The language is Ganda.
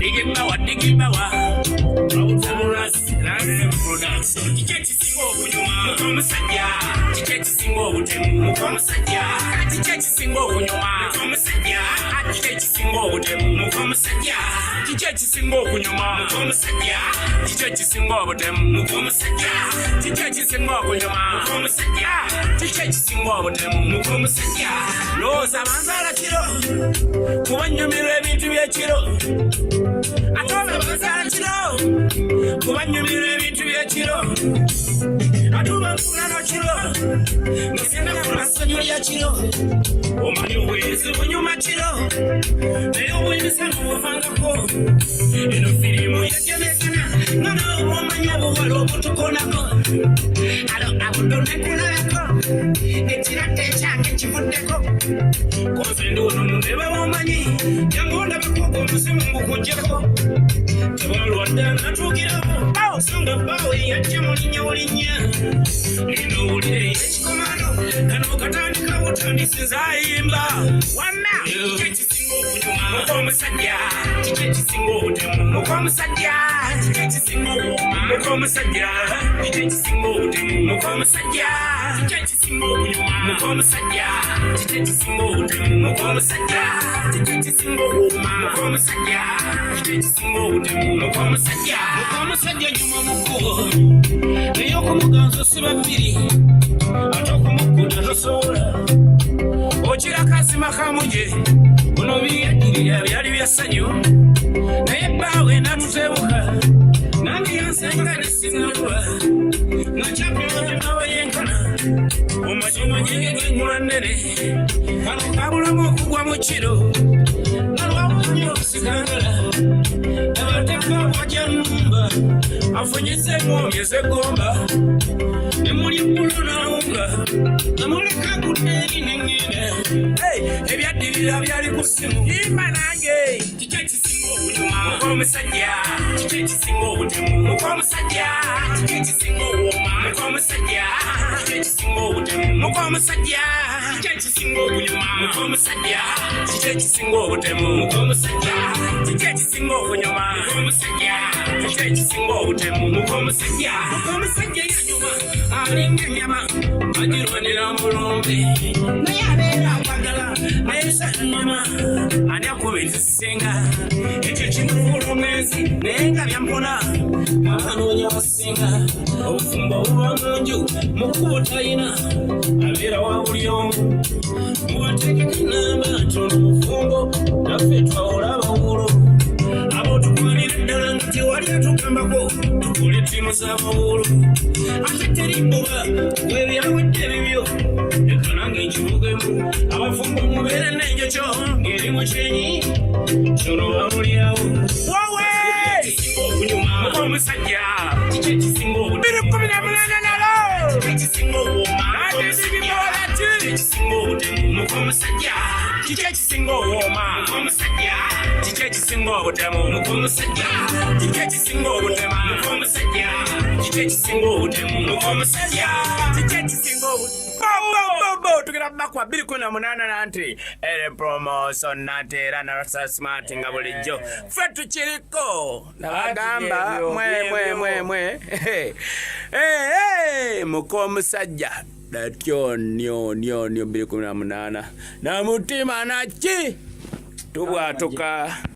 Digimbawa. Production. Chichechi singo kunyuma. Mukomusajja. Chichechi singo butemu. Mukomusajja. Chichechi singo kunyuma. Mukomusajja. Chichechi singo butemu. Mukomusajja. Chichechi singo kunyuma. Mukomusajja. Chichechi singo butemu. Mukomusajja. Chichechi singo kunyuma. Mukomusajja. Chichechi singo butemu. Mukomusajja. Loza manzala kiro. Kubanyumirwa ebintu by'ekiro. Atona manzala kiro. Kubanyumirwa ebintu by'ekiro. Atuma nkulano kiro. Musenda kulasonyo lya kiro. Omanyi obwezi bunyuma kiro. Naye obweyisa n'obuvangako. Eno firimu yagemesana. Nono omanyi obuwala obutukonako. Alo abudonekulako. Ekirate ekyange kivuddeko. Koze ndi ono mundebe womanyi. Jangu ndabako omuzimu ngukujjeko. Tebalwadde natuukirako. Songa bbawe yajja mulinnya wulinnya. Eno owulire ekikomano. Kano katandika butandisiza ayimba. Wamma kiki ekisinga okunyuma. Mukomusajja. Kiki ekisinga obutemu. Mukomusajja. Kiki ekisinga okuwoma. Mukomusajja. Kiki ekisinga obutemu. Mukomusajja. Kiki ekisinga okunyuma. Mukomusajja. Kiki ekisinga obutemu. Mukomusajja. Kiki ekisinga okuwoma. Mukomusajja. Kiki ekisinga obutemu. Mukomusajja. Mukomusajja nyuma mukubo. Naye okumuganzo si babiri. Ate okumukkuta tosobola. Okira kasima kamuje. Buno biyaddirira byali bya ssanyu. Naye bbaawe natutebuka. Nange yansenga ne sinnalwa. Nakyapima nawe yenkana. Omajimaji g'ennyula nnene. Kano kabulamu okugwa mu kiro. Nalwamunye okusigangala. Abateeka wajja nnumba. Afunyisemu omyeze gomba. Nemuli bbulu n'awunga. Namuleka kudde eri n'engenda. Ebyaddirira byali ku ssimu. Yimba nange. Kiki ekisinga okunyuma. Mukomusajja. Kiki ekisinga obutemu. Mukomusajja. Kiki ekisinga okuwoma. Mukomusajja. Kiki ekisinga obutemu. Mukomusajja. Kiki ekisinga okunyuma. Mukomusajja. Kiki ekisinga obutemu. Mukomusajja. Kiki ekisinga okunyuma. Mukomusajja. Kiki ekisinga obutemu. Mukomusajja. Mukomusajja yanyuma. Alinga ennyama. Agirwanira mulumbi. Naye abeera akwagala. Naye sanyuma. Ani akuba ekisinga. Ekyo kimufuula omwenzi. Naye nga byampona. Abanoonya abasinga. Obufumbo obuba mu nju. Mukubo talina. Abeera wa buli omu. Mubateekeko ennamba ntono mufumbo. Naffe twawula abawulo. Abo tukwanira ddala nga tewali atugambako. Tukole ttiimu z'abawulo. Ate teri bbuba. Webyawedde bibyo. Leka nange nkivugemu. Abafumbo mubeere n'enjokyo. Ng'eri mu kyenyi. Tono bamulyawo. Wowe! Mukomusajja. Kiki ekisinga obutemu. 218 nalo. Kiki ekisinga okuwoma. Ate sibibola ki. Kiki ekisinga obutemu. Mukomusajja. Kiki ekisinga okuwoma. Mukomusajja. Kiki ekisinga obutemu. Mukomusajja. Kiki ekisinga obutemu. Mukomusajja. Kiki ekisinga obutemu. Mukomusajja. Kiki ekisinga obutemu. Tugera bakwa 218 nanti ere promotion natera na smart nga bulijjo ffe tukiriko nabagamba mwe mukomusajja datyo nyo 218 na mutima naki tubwatuka